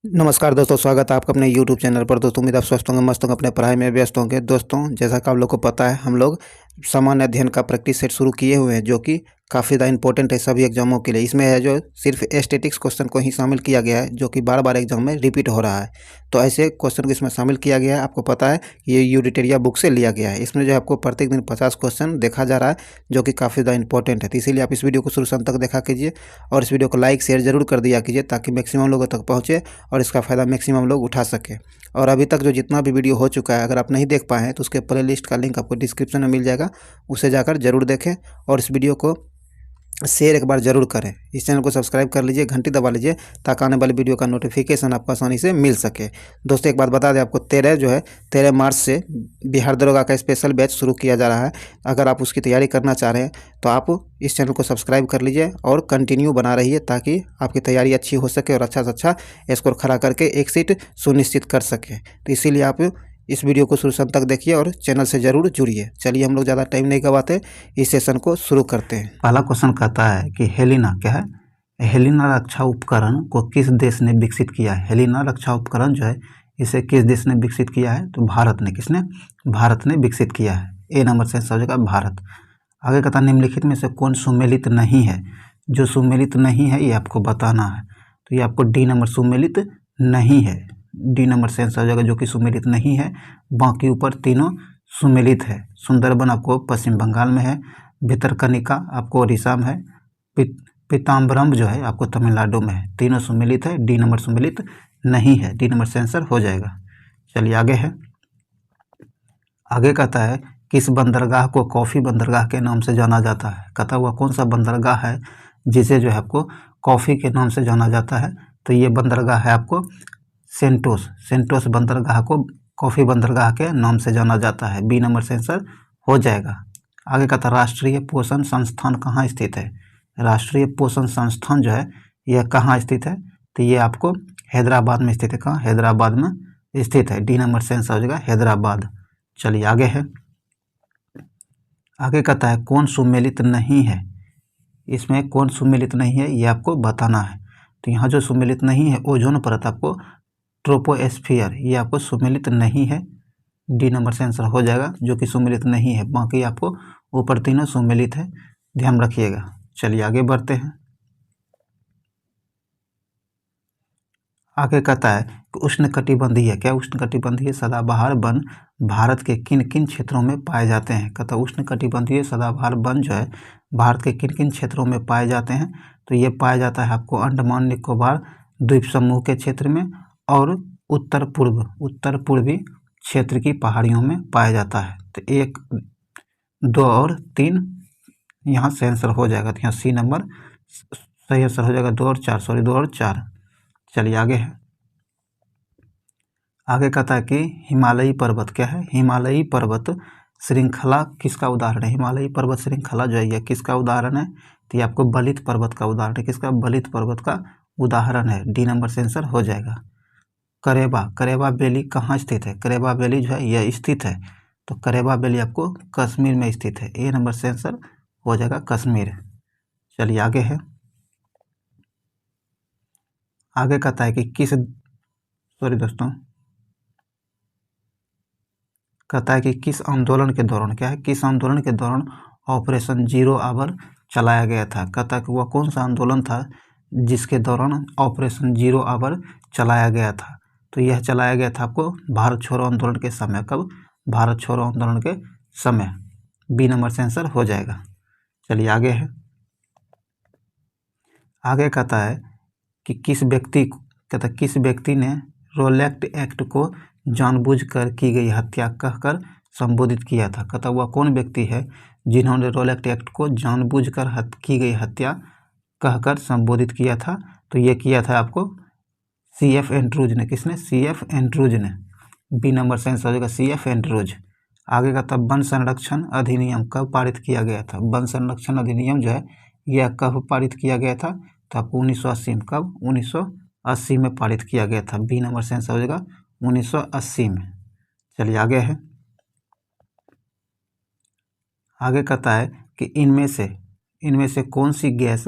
नमस्कार दोस्तों, स्वागत है आपका अपने YouTube चैनल पर। दोस्तों उम्मीद आप स्वस्थ होंगे, मस्त होंगे, अपने पढ़ाई में व्यस्त होंगे। दोस्तों जैसा कि आप लोग को पता है, हम लोग सामान्य अध्ययन का प्रैक्टिस सेट शुरू किए हुए हैं, जो कि काफ़ी ज़्यादा इंपॉर्टेंट है सभी एग्जामों के लिए। इसमें है जो सिर्फ एस्थेटिक्स क्वेश्चन को ही शामिल किया गया है, जो कि बार बार एग्जाम में रिपीट हो रहा है। तो ऐसे क्वेश्चन को इसमें शामिल किया गया है। आपको पता है ये यूडिटेरिया बुक से लिया गया है। इसमें जो है आपको प्रत्येक दिन 50 क्वेश्चन देखा जा रहा है, जो कि काफ़ी ज़्यादा इंपॉर्टेंट है। तो इसीलिए आप इस वीडियो को शुरू से अंत तक देखा कीजिए और इस वीडियो को लाइक शेयर जरूर कर दिया कीजिए, ताकि मैक्सिमम लोगों तक पहुँचे और इसका फ़ायदा मैक्सिमम लोग उठा सकें। और अभी तक जो जितना भी वीडियो हो चुका है, अगर आप नहीं देख पाए हैं तो उसके प्लेलिस्ट का लिंक आपको डिस्क्रिप्शन में मिल जाएगा, उसे जाकर जरूर देखें। और इस वीडियो को शेयर एक बार जरूर करें। इस चैनल को सब्सक्राइब कर लीजिए, घंटी दबा लीजिए, ताकि आने वाली वीडियो का नोटिफिकेशन आपको आसानी से मिल सके। दोस्तों एक बात बता दें आपको, 13 मार्च से बिहार दरोगा का स्पेशल बैच शुरू किया जा रहा है। अगर आप उसकी तैयारी करना चाह रहे हैं तो आप इस चैनल को सब्सक्राइब कर लीजिए और कंटिन्यू बना रहिए, ताकि आपकी तैयारी अच्छी हो सके और अच्छा से अच्छा स्कोर खड़ा करके एक सीट सुनिश्चित कर सकें। तो इसीलिए आप इस वीडियो को शुरू से अंत तक देखिए और चैनल से जरूर जुड़िए। चलिए हम लोग ज़्यादा टाइम नहीं गवाते, इस सेशन को शुरू करते हैं। पहला क्वेश्चन कहता है कि हेलिना क्या है। हेलिना रक्षा उपकरण को किस देश ने विकसित किया है। हेलिना रक्षा उपकरण जो है इसे किस देश ने विकसित किया है, तो भारत ने। किसने? भारत ने विकसित किया है। ए नंबर से आंसर हो जाएगा भारत। आगे कहता है निम्नलिखित में से कौन सुमेलित नहीं है। जो सुमेलित नहीं है ये आपको बताना है, तो ये आपको डी नंबर सुमेलित नहीं है। डी नंबर से आंसर हो जाएगा, जो कि सुमेलित नहीं है। बाकी ऊपर तीनों सुमेलित है। सुंदरबन आपको पश्चिम बंगाल में है, भितरकनिका आपको उड़ीसा में है, पीताम्बरम जो है आपको तमिलनाडु में है। तीनों सुमेलित है, डी नंबर सुमेलित नहीं है। डी नंबर से आंसर हो जाएगा। चलिए आगे है। आगे कहता है किस बंदरगाह को कॉफ़ी बंदरगाह के नाम से जाना जाता है। कहता हुआ कौन सा बंदरगाह है जिसे जो है आपको कॉफ़ी के नाम से जाना जाता है, तो ये बंदरगाह है आपको सेंटोस। सेंटोस बंदरगाह को कॉफ़ी बंदरगाह के नाम से जाना जाता है। बी नंबर से आंसर हो जाएगा। आगे कहता है राष्ट्रीय पोषण संस्थान कहाँ स्थित है। राष्ट्रीय पोषण संस्थान जो है यह कहाँ स्थित है, तो ये आपको हैदराबाद में स्थित है। कहाँ? हैदराबाद में स्थित है। डी नंबर से आंसर हो जाएगा हैदराबाद। चलिए आगे है। आगे कहता है कौन सुमेलित नहीं है। इसमें कौन सुमेलित नहीं है ये आपको बताना है। तो यहाँ जो सुमेलित नहीं है ओजोन परत आपको ट्रोपोस्फियर, ये आपको सुमेलित नहीं है। डी नंबर से आंसर हो जाएगा, जो कि सुमेलित नहीं है। बाकी आपको ऊपर तीनों सुमेलित है, ध्यान रखिएगा। चलिए आगे बढ़ते हैं। आगे कहता है कि उष्णकटिबंधीय क्या उष्णकटिबंधीय सदाबहार वन भारत के किन किन क्षेत्रों में पाए जाते हैं। कहता है उष्णकटिबंधीय सदाबहार वन जो है भारत के किन किन क्षेत्रों में पाए जाते हैं, तो ये पाया जाता है आपको अंडमान निकोबार द्वीप समूह के क्षेत्र में और उत्तर पूर्वी क्षेत्र की पहाड़ियों में पाया जाता है। तो 1, 2 और 3 यहाँ से आंसर हो जाएगा। तो यहाँ सी नंबर सही आंसर हो जाएगा। 2 और 4 सॉरी 2 और 4। चलिए आगे है। आगे कहता है कि हिमालयी पर्वत क्या है। हिमालयी पर्वत श्रृंखला किसका उदाहरण है। हिमालयी पर्वत श्रृंखला जो है यह किसका उदाहरण है, तो ये आपको बलित पर्वत का उदाहरण है। किसका? बलित पर्वत का उदाहरण है। डी नंबर से आंसर हो जाएगा। करेवा वैली कहाँ स्थित है। करेवा वैली जो है यह स्थित है, तो करेवा वैली आपको कश्मीर में स्थित है। ए नंबर से आंसर हो जाएगा कश्मीर। चलिए आगे है। आगे कहता है कि कहता है कि किस आंदोलन के दौरान क्या है, किस आंदोलन के दौरान ऑपरेशन जीरो आवर चलाया गया था। कहता है कि वह कौन सा आंदोलन था जिसके दौरान ऑपरेशन जीरो आवर चलाया गया था, तो यह चलाया गया था आपको भारत छोड़ो आंदोलन के समय। कब? भारत छोड़ो आंदोलन के समय। बी नंबर से आंसर हो जाएगा। चलिए आगे है। आगे कहता है कि किस व्यक्ति ने रोलेक्ट एक्ट को जानबूझकर की गई हत्या कहकर संबोधित किया था। कहता वह कौन व्यक्ति है जिन्होंने रोलेक्ट एक्ट को जानबूझकर की गई हत्या कहकर संबोधित किया था, तो ये किया था आपको CF एंड्रूज ने। किसने? CF एंड्रूज ने। बी नंबर से आंसर हो जाएगा CF एंड्रूज। आगे का तब वन संरक्षण अधिनियम कब पारित किया गया था। वन संरक्षण अधिनियम जो है यह कब पारित किया गया था, तो आपको 1980 में। कब? 1980 में पारित किया गया था। बी नंबर से आंसर हो जाएगा 1980 में। चलिए आगे है। आगे कहता है कि इनमें से इनमें से कौन सी गैस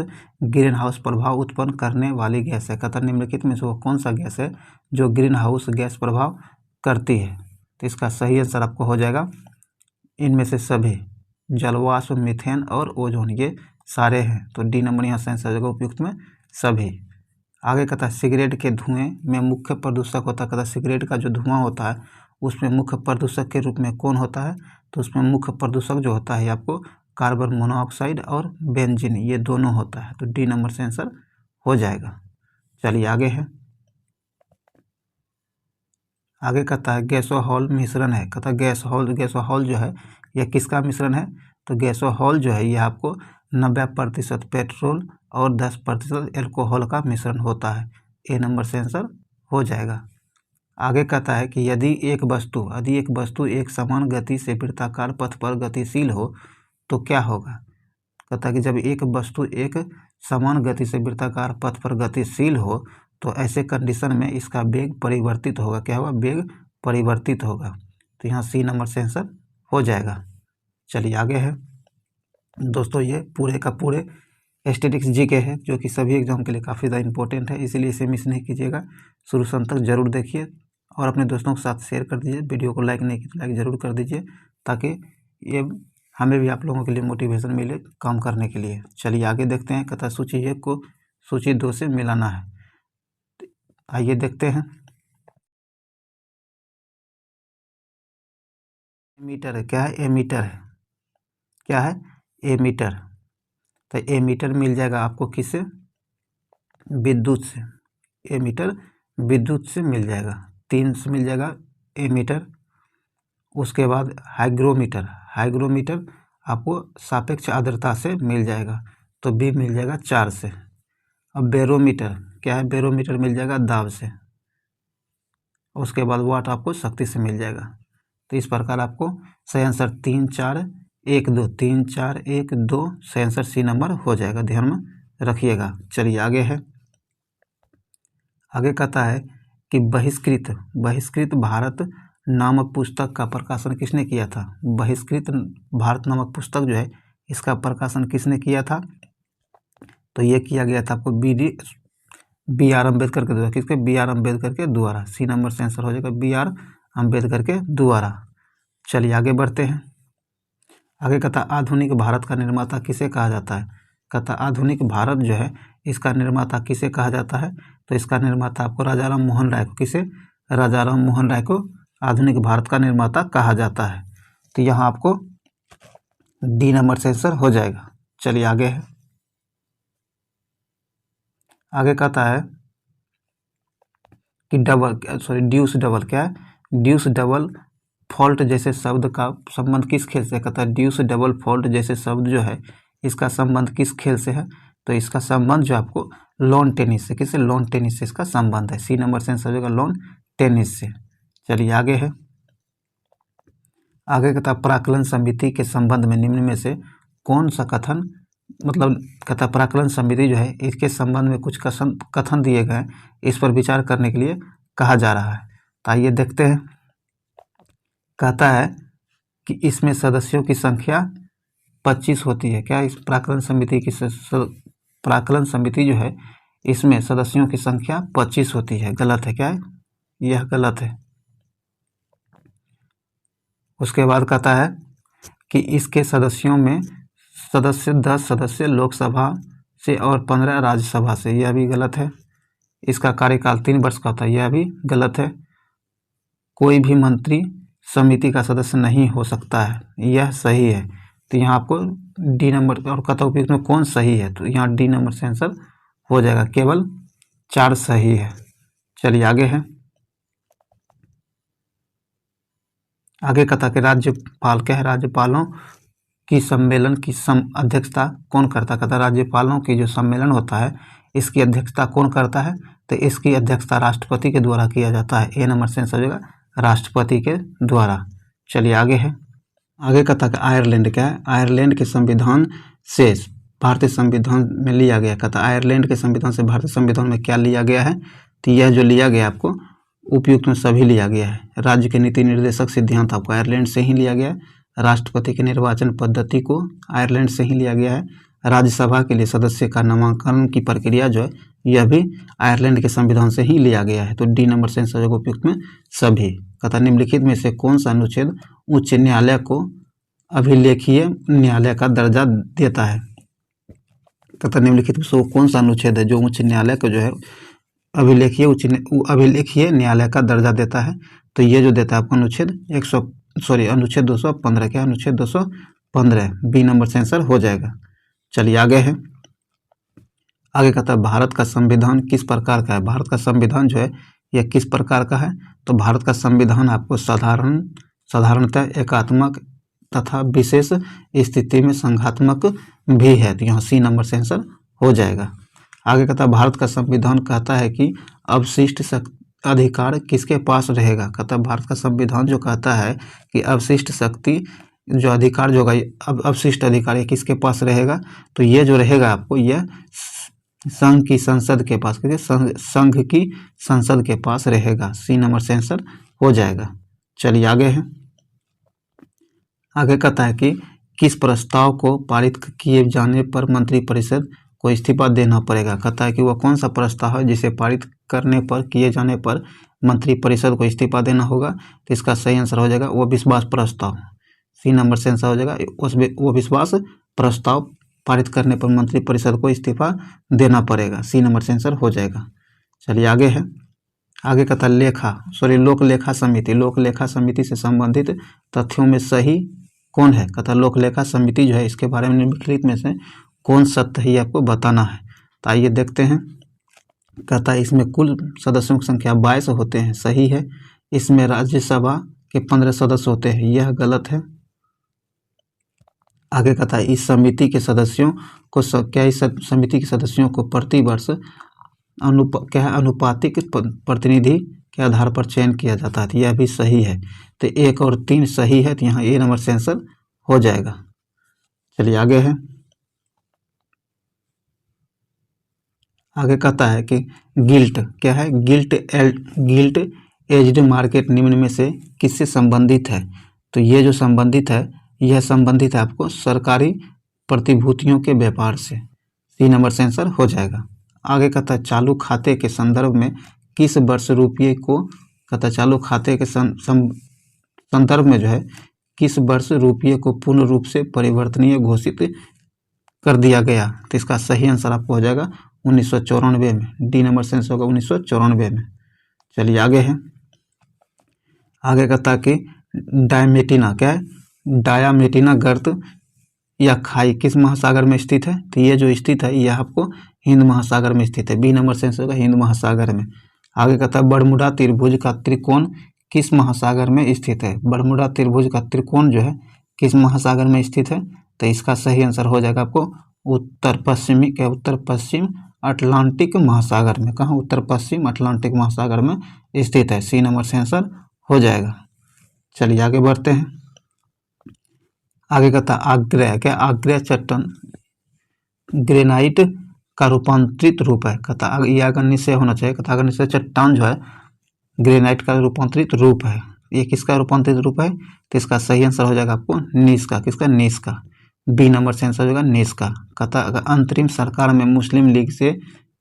ग्रीन हाउस प्रभाव उत्पन्न करने वाली गैस है। कहता निम्नलिखित में से वो कौन सा गैस है जो ग्रीन हाउस गैस प्रभाव करती है। तो इसका सही आंसर आपको हो जाएगा इनमें से सभी, जलवाष्प, मीथेन और ओजोन, ये सारे हैं। तो डी नंबर यहाँ से आंसर हो जाएगा उपयुक्त में सभी। आगे कहता है सिगरेट के धुएं में मुख्य प्रदूषक होता है। कहता है सिगरेट का जो धुआं होता है उसमें मुख्य प्रदूषक के रूप में कौन होता है। तो उसमें मुख्य प्रदूषक जो होता है आपको कार्बन मोनोऑक्साइड और बेंजीन, ये दोनों होता है। तो डी नंबर से आंसर हो जाएगा। चलिए आगे है, आगे कहता है गैसोहॉल मिश्रण है। कहता है गैसोहॉल जो है यह किसका मिश्रण है। तो गैसोहॉल जो है यह आपको 90% पेट्रोल और 10% एल्कोहल का मिश्रण होता है। ए नंबर से आंसर हो जाएगा। आगे कहता है कि यदि एक वस्तु एक समान गति से वृत्ताकार पथ पर गतिशील हो तो क्या होगा। कहता है कि जब एक वस्तु एक समान गति से वृत्ताकार पथ पर गतिशील हो तो ऐसे कंडीशन में इसका वेग परिवर्तित होगा। क्या होगा, वेग परिवर्तित होगा। तो यहाँ सी नंबर से आंसर हो जाएगा। चलिए आगे है दोस्तों, ये पूरे का पूरे स्टैटिक्स जीके है जो कि सभी एग्जाम के लिए काफ़ी ज़्यादा इंपॉर्टेंट है, इसीलिए इसे मिस नहीं कीजिएगा। शुरू से अंत तक जरूर देखिए और अपने दोस्तों के साथ शेयर कर दीजिए। वीडियो को लाइक नहीं किया तो लाइक ज़रूर कर दीजिए ताकि ये हमें भी आप लोगों के लिए मोटिवेशन मिले काम करने के लिए। चलिए आगे देखते हैं। कहता है सूची 1 को सूची 2 से मिलाना है। आइए देखते हैं। एमीटर है, क्या है, एमीटर है, क्या है, एमीटर। तो एमीटर मिल जाएगा आपको किससे, विद्युत से। एमीटर विद्युत से मिल जाएगा, 3 से मिल जाएगा एमीटर। उसके बाद हाइग्रोमीटर आपको सापेक्ष आर्द्रता से मिल जाएगा, तो बी मिल जाएगा 4 से। अब बैरोमीटर, क्या है, बैरोमीटर मिल जाएगा दाब से। उसके बाद वाट आपको शक्ति से मिल जाएगा। तो इस प्रकार आपको सही आंसर 3 4 1 2 3 4 1 2 सही आंसर सी नंबर हो जाएगा, ध्यान में रखिएगा। चलिए आगे है, आगे कहता है कि बहिष्कृत भारत नामक पुस्तक का प्रकाशन किसने किया था। बहिष्कृत भारत नामक पुस्तक जो है इसका प्रकाशन किसने किया था। तो ये किया गया था आपको बी आर अम्बेडकर के द्वारा। किसके, बी आर अम्बेडकर के द्वारा। सी नंबर से आंसर हो जाएगा बी आर अम्बेडकर के द्वारा। चलिए आगे बढ़ते हैं। आगे कहता आधुनिक भारत का निर्माता किसे कहा जाता है। कहता आधुनिक भारत जो है इसका निर्माता किसे कहा जाता है। तो इसका निर्माता आपको राजाराम मोहन राय को, किसे, राजाराम मोहन राय को आधुनिक भारत का निर्माता कहा जाता है। तो यहाँ आपको डी नंबर से आंसर हो जाएगा। चलिए आगे है, आगे कहता है कि ड्यूस डबल, क्या है, ड्यूस डबल फॉल्ट जैसे शब्द का संबंध किस खेल से। कहता है ड्यूस डबल फॉल्ट जैसे शब्द जो है इसका संबंध किस खेल से है। तो इसका संबंध जो आपको लॉन टेनिस से, किससे, लॉन टेनिस से इसका संबंध है। सी नंबर से आंसर हो जाएगा लॉन टेनिस से। चलिए आगे है, आगे कहता प्राक्कलन समिति के संबंध में निम्न में से कौन सा कथन, मतलब कहता प्राक्कलन समिति जो है इसके संबंध में कुछ कथन दिए गए, इस पर विचार करने के लिए कहा जा रहा है। तो आइए देखते हैं। कहता है कि इसमें सदस्यों की संख्या 25 होती है। क्या, इस प्राक्कलन समिति की प्राक्कलन समिति जो है इसमें सदस्यों की संख्या 25 होती है। गलत है, क्या है, यह गलत है। उसके बाद कहता है कि इसके सदस्यों में 10 सदस्य लोकसभा से और 15 राज्यसभा से, यह भी गलत है। इसका कार्यकाल 3 वर्ष का होता है, यह भी गलत है। कोई भी मंत्री समिति का सदस्य नहीं हो सकता है, यह सही है। तो यहाँ आपको डी नंबर, और कहता उपयुक्त में कौन सही है। तो यहाँ डी नंबर से आंसर हो जाएगा, केवल 4 सही है। चलिए आगे है, आगे कहता कि राज्यपाल, क्या है, राज्यपालों की सम्मेलन की अध्यक्षता कौन करता। कहता राज्यपालों की जो सम्मेलन होता है इसकी अध्यक्षता कौन करता है। तो इसकी अध्यक्षता राष्ट्रपति के द्वारा किया जाता है। ए नंबर से आंसर हो जाएगा राष्ट्रपति के द्वारा। चलिए आगे है, आगे कहता कि आयरलैंड, क्या है, आयरलैंड के संविधान से भारतीय संविधान में लिया गया। कहता आयरलैंड के संविधान से भारतीय संविधान में क्या लिया गया है। तो यह जो लिया गया आपको उपयुक्त में सभी लिया गया है। राज्य के नीति निर्देशक सिद्धांत आपको आयरलैंड से ही लिया गया है। राष्ट्रपति के निर्वाचन पद्धति को आयरलैंड से ही लिया गया है। राज्यसभा के लिए सदस्य का नामांकन की प्रक्रिया जो है यह भी आयरलैंड के संविधान से ही लिया गया है। तो डी नंबर से आंसर होगा उपयुक्त में सभी। कहता निम्नलिखित में से कौन सा अनुच्छेद उच्च न्यायालय को अभिलेखीय न्यायालय का दर्जा देता है। कहता निम्नलिखित में से कौन सा अनुच्छेद है जो उच्च न्यायालय को जो है अभिलेखीय न्यायालय का दर्जा देता है। तो ये जो देता है आपको अनुच्छेद 215। क्या अनुच्छेद 215 बी नंबर से आंसर हो जाएगा। चलिए आगे है। आगे कहता है भारत का संविधान किस प्रकार का है। भारत का संविधान जो है यह किस प्रकार का है। तो भारत का संविधान आपको साधारणतः एकात्मक तथा विशेष स्थिति में संघात्मक भी है। तो यहाँ सी नंबर से आंसर हो जाएगा। आगे कहता है भारत का संविधान कहता है कि अवशिष्ट अधिकार किसके पास रहेगा। कहता है भारत का संविधान जो कहता है कि अवशिष्ट शक्ति जो अधिकार जो होगा अवशिष्ट अधिकार ये किसके पास रहेगा। तो ये जो रहेगा आपको यह संघ की संसद के पास, संघ की संसद के पास रहेगा। सी नंबर से आंसर हो जाएगा। चलिए आगे है। आगे कहता है कि किस प्रस्ताव को पारित किए जाने पर मंत्रिपरिषद को इस्तीफा देना पड़ेगा। कहता है कि वह कौन सा प्रस्ताव है जिसे पारित करने पर किए जाने पर मंत्रिपरिषद को इस्तीफा देना होगा। तो इसका सही आंसर हो जाएगा वो विश्वास प्रस्ताव। सी नंबर से आंसर हो जाएगा वो विश्वास प्रस्ताव पारित करने पर मंत्रिपरिषद को इस्तीफा देना पड़ेगा। सी नंबर से आंसर हो जाएगा। चलिए आगे है। आगे कहता लोक लेखा समिति। लोक लेखा समिति से संबंधित तथ्यों में सही कौन है। कहता लोक लेखा समिति जो है इसके बारे में निम्नलिखित में से कौन सत्य है आपको बताना है। तो आइए देखते हैं। कहता है इसमें कुल सदस्यों की संख्या 22 होते हैं, सही है। इसमें राज्यसभा के 15 सदस्य होते हैं, यह गलत है। आगे कहता है इस समिति के सदस्यों को इस समिति के सदस्यों को प्रतिवर्ष अनुपातिक प्रतिनिधि के आधार पर चयन किया जाता है। यह भी सही है। तो 1 और 3 सही है। तो यहाँ ए नंबर से आंसर हो जाएगा। चलिए आगे है। आगे कहता है कि गिल्ट क्या है। गिल्ट एज्ड मार्केट निम्न में से किससे संबंधित है। तो ये जो संबंधित है यह संबंधित है आपको सरकारी प्रतिभूतियों के व्यापार से। सी नंबर से आंसर हो जाएगा। आगे कहता है चालू खाते के संदर्भ में किस वर्ष रुपये को, कहता है चालू खाते के संदर्भ में जो है किस वर्ष रुपये को पूर्ण रूप से परिवर्तनीय घोषित कर दिया गया। तो इसका सही आंसर आपको हो जाएगा 1994 में। डी नंबर से आंसर होगा 1994 में। चलिए आगे है। आगे कहता है कि डायमेटिना क्या है। डायामेटिना गर्त या खाई किस महासागर में स्थित है। तो ये जो स्थित है यह आपको हिंद महासागर में स्थित है। बी नंबर से आंसर होगा हिंद महासागर में। आगे कहता है बरमूडा त्रिभुज का त्रिकोण किस महासागर में स्थित है। बरमूडा त्रिभुज का त्रिकोण जो है किस महासागर में स्थित है। तो इसका सही आंसर हो जाएगा आपको उत्तर पश्चिम अटलांटिक महासागर में। कहाँ उत्तर पश्चिम अटलांटिक महासागर में स्थित है। सी नंबर से आंसर हो जाएगा। चलिए आगे बढ़ते हैं। आगे कहता आग्नेय क्या। आग्नेय चट्टान ग्रेनाइट का रूपांतरित रूप है। कहता ये अगर निश्चय होना चाहिए। कहता अगर निश्चय चट्टान जो है ग्रेनाइट का रूपांतरित रूप है। ये किसका रूपांतरित रूप है। तो इसका सही आंसर हो जाएगा आपको नीस का। किसका नीस का। बी नंबर से आंसर हो जाएगा नीस का। कहता अगर अंतरिम सरकार में मुस्लिम लीग से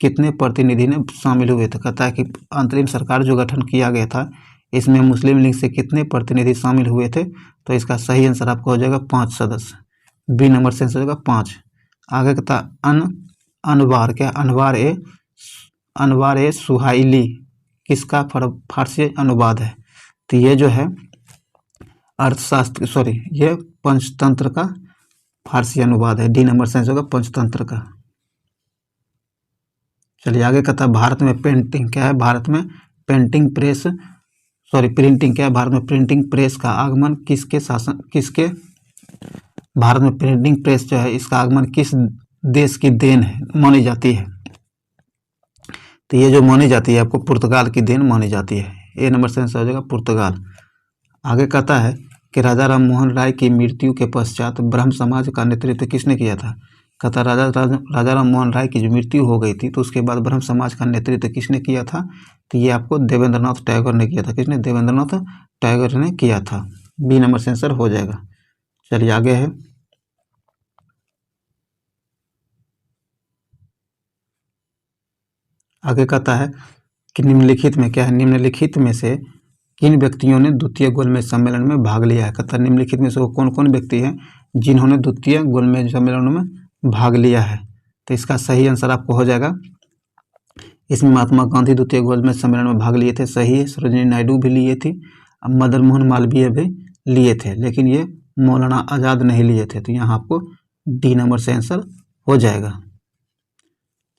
कितने प्रतिनिधि ने शामिल हुए थे। कहता है कि अंतरिम सरकार जो गठन किया गया था इसमें मुस्लिम लीग से कितने प्रतिनिधि शामिल हुए थे। तो इसका सही आंसर आपको हो जाएगा 5 सदस्य। बी नंबर से आंसर हो जाएगा 5। आगे कहता अनवार क्या। अनवार ए सुहाइली किसका फारसी अनुवाद है। तो ये जो है ये पंचतंत्र का फारसी अनुवाद है। डी नंबर से आंसर होगा पंचतंत्र का। चलिए आगे कहता है भारत में पेंटिंग क्या है। भारत में प्रिंटिंग क्या है। भारत में प्रिंटिंग प्रेस का आगमन किसके भारत में प्रिंटिंग प्रेस जो है इसका आगमन किस देश की देन है मानी जाती है। तो ये जो मानी जाती है आपको पुर्तगाल की देन मानी जाती है। ए नंबर से आंसर हो जाएगा पुर्तगाल। आगे कहता है कि राजा राम मोहन राय की मृत्यु के पश्चात ब्रह्म समाज का नेतृत्व किसने किया था। कहता राजा राम मोहन राय की जो मृत्यु हो गई थी तो उसके बाद ब्रह्म समाज का नेतृत्व किसने किया था। तो ये आपको देवेंद्रनाथ टैगोर ने किया था। किसने। देवेंद्रनाथ टैगोर ने किया था। बी नंबर से आंसर हो जाएगा। चलिए आगे है। आगे कहता है कि निम्नलिखित में क्या है, निम्नलिखित में से किन व्यक्तियों ने द्वितीय गोलमेज सम्मेलन में भाग लिया है। कहता है निम्नलिखित में से वो कौन कौन व्यक्ति हैं जिन्होंने द्वितीय गोलमेज सम्मेलन में भाग लिया है। तो इसका सही आंसर आपको हो जाएगा, इसमें महात्मा गांधी द्वितीय गोलमेज सम्मेलन में भाग लिए थे, सही है। सरोजिनी नायडू भी लिए थी, मदन मोहन मालवीय भी लिए थे, लेकिन ये मौलाना आज़ाद नहीं लिए थे। तो यहाँ आपको डी नंबर से आंसर हो जाएगा।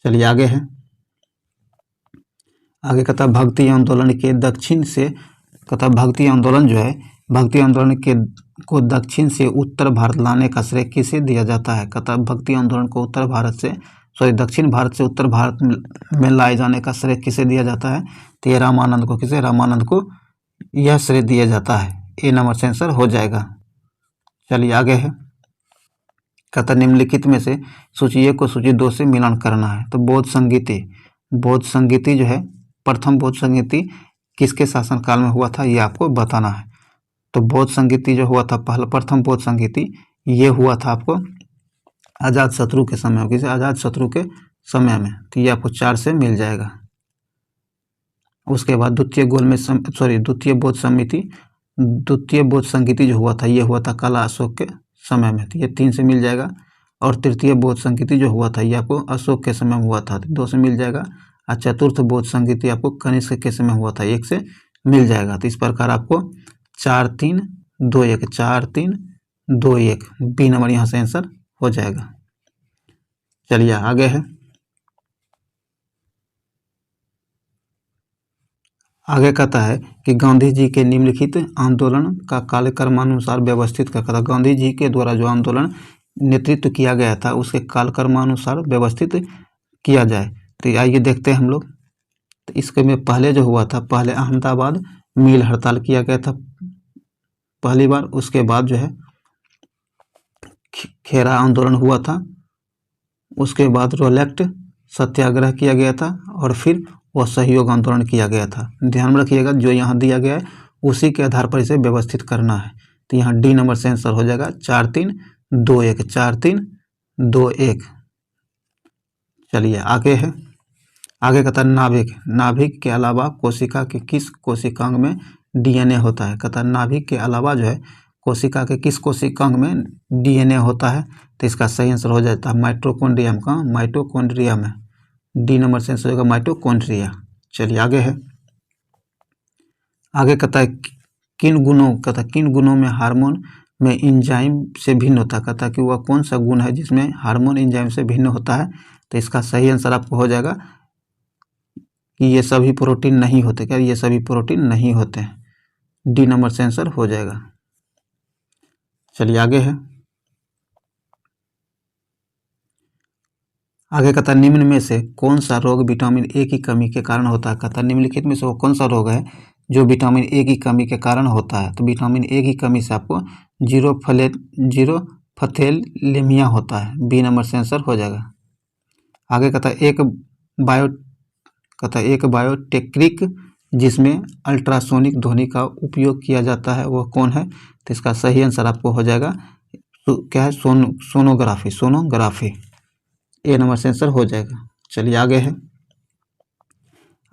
चलिए आगे है, आगे कहता भक्ति आंदोलन के दक्षिण से, कहता भक्ति आंदोलन जो है, भक्ति आंदोलन के को दक्षिण से उत्तर भारत लाने का श्रेय किसे दिया जाता है। कहता भक्ति आंदोलन को उत्तर भारत से दक्षिण भारत से उत्तर भारत में लाए जाने का श्रेय किसे दिया जाता है। तो ये रामानंद को, किसे, रामानंद को यह श्रेय दिया जाता है। ए नंबर से आंसर हो जाएगा। चलिए आगे है, कहता निम्नलिखित में से सूची 1 को सूची 2 से मिलान करना है। तो बौद्ध संगीति, बौद्ध संगीति जो है, प्रथम बौद्ध संगीति किसके शासनकाल में हुआ था ये आपको बताना है। तो बौद्ध संगीति जो हुआ था, पहला प्रथम बौद्ध संगीति ये हुआ था आपको आजाद शत्रु के समय में, किसे, आजाद शत्रु के समय में। तो ये आपको 4 से मिल जाएगा। उसके बाद द्वितीय द्वितीय बौद्ध समिति, द्वितीय बौद्ध संगीति जो हुआ था ये हुआ था काला अशोक के समय में, तो ये 3 से मिल जाएगा। और तृतीय बौद्ध संगीति जो हुआ था ये आपको अशोक के समय में हुआ था, तो 2 से मिल जाएगा। और चतुर्थ बौद्ध संगीति आपको कनिष्क के समय हुआ था, 1 से मिल जाएगा। तो इस प्रकार आपको 4 3 2 1, 4 3 2 1 बी नंबर यहाँ से आंसर हो जाएगा। चलिए आगे है, आगे कहता है कि गांधी जी के निम्नलिखित आंदोलन का कालक्रमानुसार व्यवस्थित कर। कहता गांधी जी के द्वारा जो आंदोलन नेतृत्व किया गया था उसके कालक्रमानुसार व्यवस्थित किया जाए। तो आइए देखते हैं हम लोग। तो इसके में पहले जो हुआ था, पहले अहमदाबाद मिल हड़ताल किया गया था पहली बार। उसके बाद जो है खेरा आंदोलन हुआ था, उसके बाद रोलेक्ट सत्याग्रह किया गया था, और फिर वह सहयोग आंदोलन किया गया था। ध्यान में रखिएगा, जो यहाँ दिया गया है उसी के आधार पर इसे व्यवस्थित करना है। तो यहाँ डी नंबर से आंसर हो जाएगा 4 3 2 1, 4 3 2 1। चलिए आगे है, आगे कहता है नाभिक, नाभिक के अलावा कोशिका के किस कोशिकांग में डीएनए होता है। कहता है नाभिक के अलावा जो है कोशिका के किस कोशिकांग में डीएनए होता है। तो इसका सही आंसर हो जाता है माइटोकॉन्ड्रिया का, माइटोकॉन्ड्रिया में। डी नंबर से आंसर होगा माइटोकॉन्ड्रिया। चलिए आगे है, आगे कहता है किन गुणों, कहता है किन गुणों में हार्मोन में इंजाइम से भिन्न होता है। कहता है कि वह कौन सा गुण है जिसमें हार्मोन इंजाइम से भिन्न होता है। तो इसका सही आंसर आपको हो जाएगा कि ये सभी प्रोटीन नहीं होते। क्या ये सभी प्रोटीन नहीं होते हैं। डी नंबर से आंसर हो जाएगा। चलिए आगे है, आगे कहता है निम्न में से कौन सा रोग विटामिन ए की कमी के कारण होता है। कहता है निम्नलिखित में से वो कौन सा रोग है जो विटामिन ए की कमी के कारण होता है। तो विटामिन ए की कमी से आपको जीरोफथेलेमिया होता है। बी नंबर से आंसर हो जाएगा। आगे कहता है एक बायोटेक्निक जिसमें अल्ट्रासोनिक ध्वनि का उपयोग किया जाता है वह कौन है। तो इसका सही आंसर आपको हो जाएगा क्या है, सोनोग्राफी, सोनोग्राफी। ए नंबर से आंसर हो जाएगा। चलिए आगे है,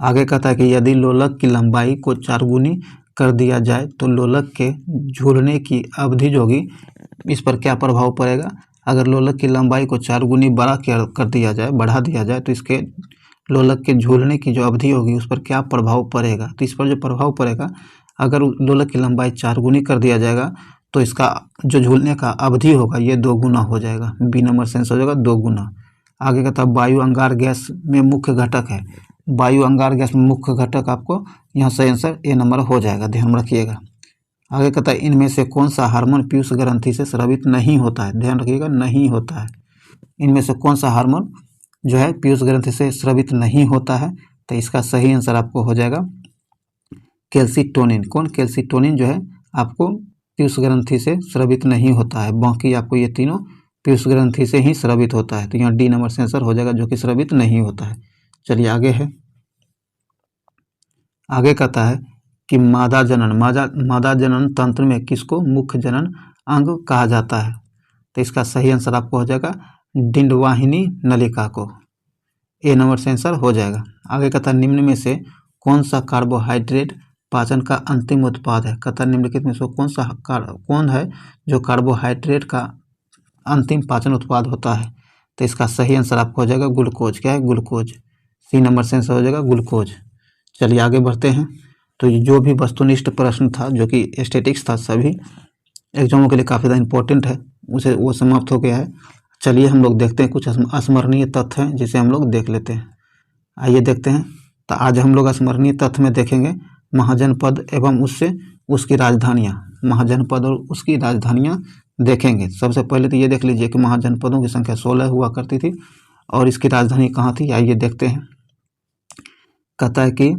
आगे कहता है कि यदि लोलक की लंबाई को 4 गुनी कर दिया जाए तो लोलक के झूलने की अवधि जो होगी इस पर क्या प्रभाव पड़ेगा। अगर लोलक की लंबाई को 4 गुनी बढ़ा दिया जाए तो इसके लोलक के झूलने की जो अवधि होगी उस पर क्या प्रभाव पड़ेगा। तो इस पर जो प्रभाव पड़ेगा, अगर लोलक की लंबाई 4 गुनी कर दिया जाएगा तो इसका जो झूलने का अवधि होगा ये 2 गुना हो जाएगा। बी नंबर से आंसर हो जाएगा 2 गुना। आगे कहता है वायु अंगार गैस में मुख्य घटक है। वायु अंगार गैस में मुख्य घटक आपको यहाँ से आंसर ए नंबर हो जाएगा, ध्यान में रखिएगा। आगे कहता है इनमें से कौन सा हार्मोन पीयूष ग्रंथि से स्रावित नहीं होता है। ध्यान रखिएगा, नहीं होता है। इनमें से कौन सा हार्मोन जो है पीयूष ग्रंथि से स्रावित नहीं होता है। तो इसका सही आंसर आपको हो जाएगा कैल्सिटोनिन। कौन, कैल्सिटोनिन जो है आपको पीयूष ग्रंथि से स्रावित नहीं होता है, बाकी आपको ये तीनों पीयूष ग्रंथि से ही स्रावित होता है। तो यहाँ डी नंबर से आंसर हो जाएगा जो कि स्रावित नहीं होता है। चलिए आगे है, आगे कहता है कि मादा जनन तंत्र में किसको मुख्य जनन अंग कहा जाता है। तो इसका सही आंसर आपको हो जाएगा डिंडवाहिनी नलिका को। ए नंबर से आंसर हो जाएगा। आगे कहता है निम्न में से कौन सा कार्बोहाइड्रेट पाचन का अंतिम उत्पाद है। कहता है निम्नलिखित में से कौन है जो कार्बोहाइड्रेट का अंतिम पाचन उत्पाद होता है। तो इसका सही आंसर आपको हो जाएगा ग्लूकोज। क्या है? ग्लूकोज। सी नंबर से आंसर हो जाएगा ग्लूकोज। चलिए आगे बढ़ते हैं। तो ये जो भी वस्तुनिष्ठ प्रश्न था जो कि स्टैटिक्स था, सभी एग्जामों के लिए काफ़ी ज़्यादा इंपॉर्टेंट है, वो समाप्त हो गया है। चलिए हम लोग देखते हैं कुछ अस्मरणीय तथ्य हैं जिसे हम लोग देख लेते हैं। आइए देखते हैं। तो आज हम लोग अस्मरणीय तथ्य में देखेंगे महाजनपद एवं उसकी राजधानियाँ। महाजनपद और उसकी राजधानियाँ देखेंगे। सबसे पहले तो ये देख लीजिए कि महाजनपदों की संख्या 16 हुआ करती थी और इसकी राजधानी कहाँ थी। आइए देखते हैं। कहता है कि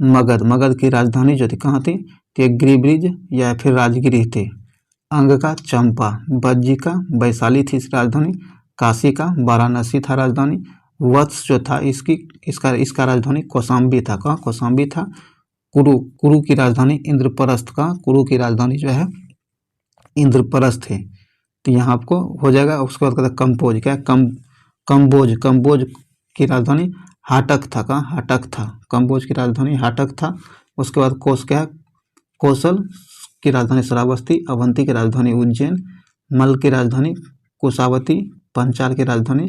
मगध की राजधानी जो थी कहाँ थी, तो गिरिब्रिज या फिर राजगिरी थी। अंग का चंपा, बज्जी का वैशाली थी इसकी राजधानी। काशी का वाराणसी था राजधानी। वत्स जो था इसका राजधानी कौशाम्बी था। कहाँ? कौशाम्बी था। कुरु की राजधानी इंद्रप्रस्थ का, कुरु की राजधानी जो है इंद्रप्रस्थ है। तो यहाँ आपको हो जाएगा। उसके बाद कहता है कंबोज। क्या? कंबोज की राजधानी हाटक था। कहाँ? हाटक था। कंबोज की राजधानी हाटक था। उसके बाद कौशल की राजधानी श्रावस्ती। अवंती की राजधानी उज्जैन। मल की राजधानी कुशावती। पंचाल की राजधानी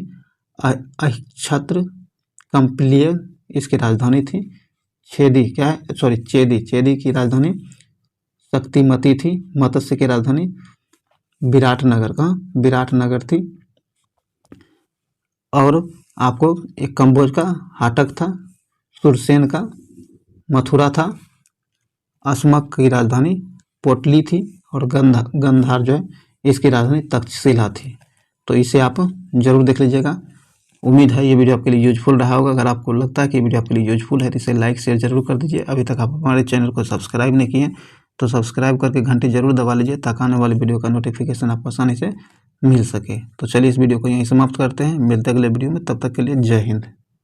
अहिच्छत्र। कंपिलिय इसकी राजधानी थी। चेदी की राजधानी शक्तिमती थी। मत्स्य की राजधानी विराटनगर। कहाँ? विराटनगर थी। और आपको एक कंबोज का हाटक था। सुरसेन का मथुरा था। अस्मक की राजधानी पोटली थी। और गंधार जो है इसकी राजधानी तक्षशिला थी। तो इसे आप जरूर देख लीजिएगा। उम्मीद है ये वीडियो आपके लिए यूजफुल रहा होगा। अगर आपको लगता है कि वीडियो आपके लिए यूजफुल है तो इसे लाइक शेयर जरूर कर दीजिए। अभी तक आप हमारे चैनल को सब्सक्राइब नहीं किए तो सब्सक्राइब करके घंटी जरूर दबा लीजिए ताकि आने वाली वीडियो का नोटिफिकेशन आपको आसानी से मिल सके। तो चलिए इस वीडियो को यहीं समाप्त करते हैं। मिलते अगले वीडियो में, तब तक के लिए जय हिंद।